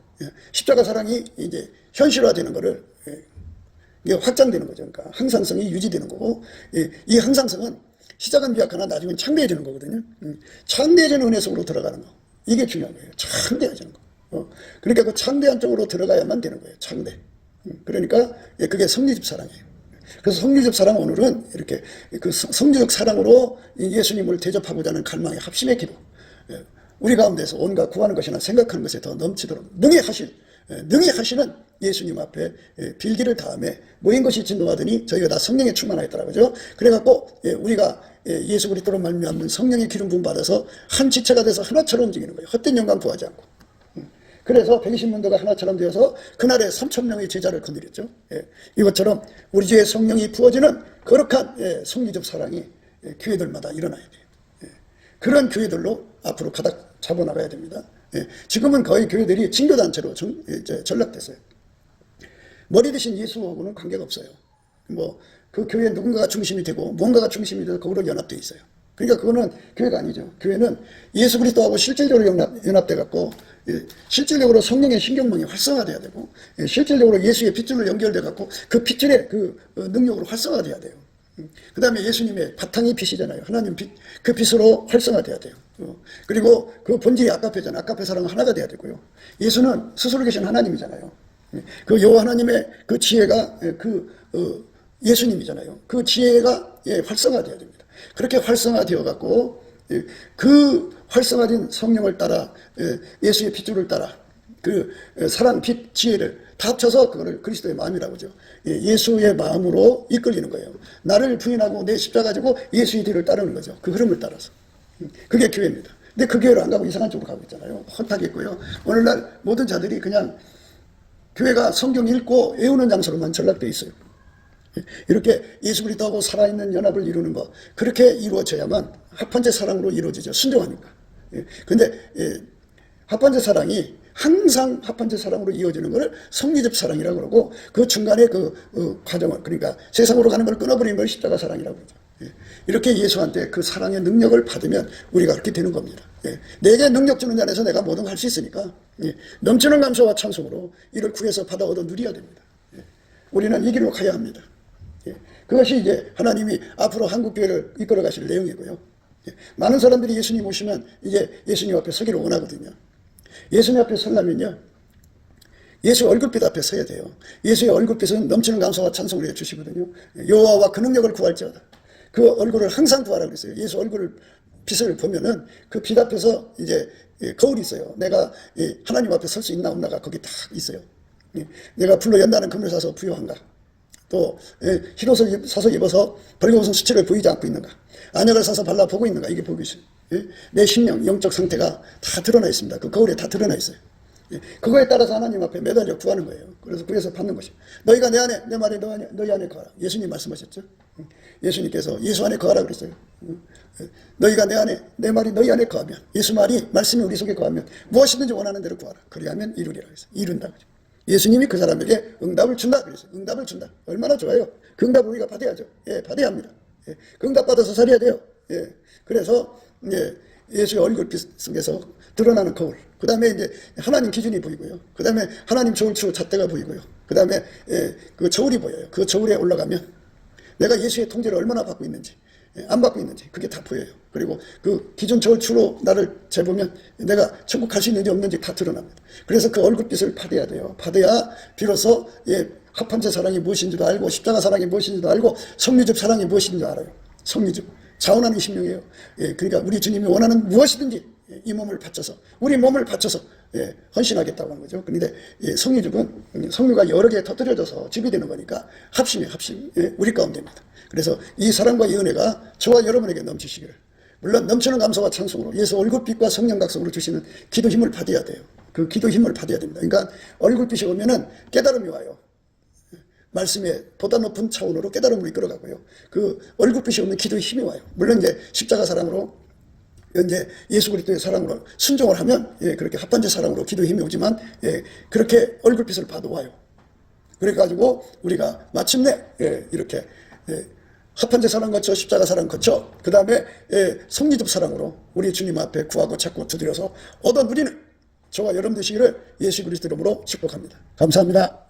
십자가 사랑이 이제 현실화되는 거를 이게 확장되는 거죠. 그러니까 항상성이 유지되는 거고 이 항상성은 시작은 미약하나 나중엔 창대해지는 거거든요. 창대해지는 은혜 속으로 들어가는 거. 이게 중요한 거예요. 창대해지는 거. 그러니까 그 창대한 쪽으로 들어가야만 되는 거예요. 창대. 그러니까 그게 성리적 사랑이에요. 그래서 성리적 사랑 오늘은 이렇게 그 성리적 사랑으로 예수님을 대접하고자 하는 갈망의 합심의 기도. 우리 가운데서 온갖 구하는 것이나 생각하는 것에 더 넘치도록 능히 하시는 예수님 앞에 빌기를 다음에 모인 것이 진동하더니 저희가 다 성령에 충만하였더라 그죠? 그래갖고 우리가 예수 그리스도로 말미암는 성령의 기름 부음 받아서 한 지체가 돼서 하나처럼 움직이는 거예요. 헛된 영광 구하지 않고. 그래서 120문도가 하나처럼 되어서 그날에 3,000명의 제자를 건드렸죠. 이것처럼 우리 주의 성령이 부어지는 거룩한 성리적 사랑이 교회들마다 일어나야 돼요. 그런 교회들로 앞으로 가닥 잡아나가야 됩니다. 지금은 거의 교회들이 진교단체로 전락됐어요. 머리 대신 예수하고는 관계가 없어요. 뭐 그 교회에 누군가가 중심이 되고 뭔가가 중심이 돼서 거기로 연합되어 있어요. 그러니까 그거는 교회가 아니죠. 교회는 예수 그리스도하고 실질적으로 연합돼 갖고 실질적으로 성령의 신경망이 활성화돼야 되고 실질적으로 예수의 핏줄로 연결돼 갖고 그 핏줄의 그 능력으로 활성화돼야 돼요. 그 다음에 예수님의 바탕이 빛이잖아요. 하나님 빛, 그 빛으로 활성화돼야 돼요. 그리고 그 본질이 아까페잖아요. 아까페 사랑은 하나가 돼야 되고요. 예수는 스스로 계신 하나님이잖아요. 그 여호와 하나님의 그 지혜가 예수님이잖아요. 그 지혜가 활성화돼야 됩니다. 그렇게 활성화되어 갖고 그 활성화된 성령을 따라 예수의 핏줄을 따라 그 사랑, 빛, 지혜를 다 합쳐서 그거를 그리스도의 마음이라고 하죠. 예수의 마음으로 이끌리는 거예요. 나를 부인하고 내 십자가 가지고 예수의 뒤를 따르는 거죠. 그 흐름을 따라서. 그게 교회입니다. 근데 그 교회로 안 가고 이상한 쪽으로 가고 있잖아요. 헛하겠고요. 오늘날 모든 자들이 그냥 교회가 성경 읽고 외우는 장소로만 전락되어 있어요. 이렇게 예수 그리스도하고 살아있는 연합을 이루는 것, 그렇게 이루어져야만 합판제 사랑으로 이루어지죠. 순종하니까. 근데 합판제 사랑이 항상 합판제 사랑으로 이어지는 것을 성리적 사랑이라고 그러고, 그 중간에 그 과정을, 그러니까 세상으로 가는 걸 끊어버리는 걸 십자가 사랑이라고 그러죠. 이렇게 예수한테 그 사랑의 능력을 받으면 우리가 그렇게 되는 겁니다. 내게 능력 주는 자에서 내가 뭐든 할 수 있으니까 넘치는 감사와 찬송으로 이를 구해서 받아 얻어 누려야 됩니다. 우리는 이 길로 가야 합니다. 그것이 이제 하나님이 앞으로 한국교회를 이끌어 가실 내용이고요. 많은 사람들이 예수님 오시면 이제 예수님 앞에 서기를 원하거든요. 예수님 앞에 서려면요, 예수 얼굴빛 앞에 서야 돼요. 예수의 얼굴빛은 넘치는 감사와 찬송을 해주시거든요. 여호와와 그 능력을 구할지어다. 그 얼굴을 항상 구하라고 그랬어요. 예수 얼굴을 빛을 보면은 그 빛 앞에서 이제 거울이 있어요. 내가 하나님 앞에 설 수 있나 없나가 거기 딱 있어요. 내가 불로 연다는 금을 사서 부요한가? 또 흰옷을 사서 입어서 벌거벗은 수치를 보이지 않고 있는가? 안약을 사서 발라 보고 있는가? 이게 보고 있어요. 내 심령, 영적 상태가 다 드러나 있습니다. 그 거울에 다 드러나 있어요. 그거에 따라서 하나님 앞에 매달려 구하는 거예요. 그래서 받는 것이에요. 너희가 내 안에, 내 말이 너희 안에 거하라. 예수님 말씀하셨죠. 예수님께서 예수 안에 거하라 그랬어요. 너희가 내 안에, 내 말이 너희 안에 거하면, 예수 말이, 말씀이 우리 속에 거하면 무엇이든지 원하는 대로 구하라. 그리하면 이루리라 그랬어요. 이룬다 그죠. 예수님이 그 사람에게 응답을 준다 그랬어요. 응답을 준다. 얼마나 좋아요. 그 응답을 우리가 받아야죠. 받아야 합니다. 그 응답 받아서 살아야 돼요. 그래서 예수의 얼굴빛 속에서 드러나는 거울, 그 다음에 이제 하나님 기준이 보이고요. 그 다음에 하나님 저울 추 잣대가 보이고요. 그 다음에 그 저울이 보여요. 그 저울에 올라가면 내가 예수의 통제를 얼마나 받고 있는지, 안 받고 있는지 그게 다 보여요. 그리고 그 기준 저울 추로 나를 재보면 내가 천국 갈 수 있는지 없는지 다 드러납니다. 그래서 그 얼굴빛을 받아야 돼요. 받아야 비로소 합판제 사랑이 무엇인지도 알고, 십자가 사랑이 무엇인지도 알고, 성리적 사랑이 무엇인지도 알아요. 성리적 자원하는 심령이에요. 그러니까 우리 주님이 원하는 무엇이든지 이 몸을 바쳐서, 우리 몸을 바쳐서 헌신하겠다고 하는 거죠. 그런데 성리적은 성류가 여러 개 터뜨려져서 집이 되는 거니까 합심, 우리 가운데입니다. 그래서 이 사랑과 이 은혜가 저와 여러분에게 넘치시기를, 물론 넘치는 감사와 찬송으로 예수 얼굴빛과 성령 각성으로 주시는 기도 힘을 받아야 돼요. 그 기도 힘을 받아야 됩니다. 그러니까 얼굴빛이 오면은 깨달음이 와요. 말씀의 보다 높은 차원으로 깨달음으로 이끌어가고요. 그 얼굴빛이 오면 기도의 힘이 와요. 물론 이제 십자가 사랑으로, 이제 예수 그리스도의 사랑으로 순종을 하면 그렇게 합판제 사랑으로 기도의 힘이 오지만 그렇게 얼굴빛을 봐도 와요. 그래가지고 우리가 마침내 이렇게 합판제 사랑 거쳐 십자가 사랑 거쳐 그 다음에 성리적 사랑으로 우리 주님 앞에 구하고 찾고 두드려서 얻어 누리는 저와 여러분 되시기를 예수 그리스도 이름으로 축복합니다. 감사합니다.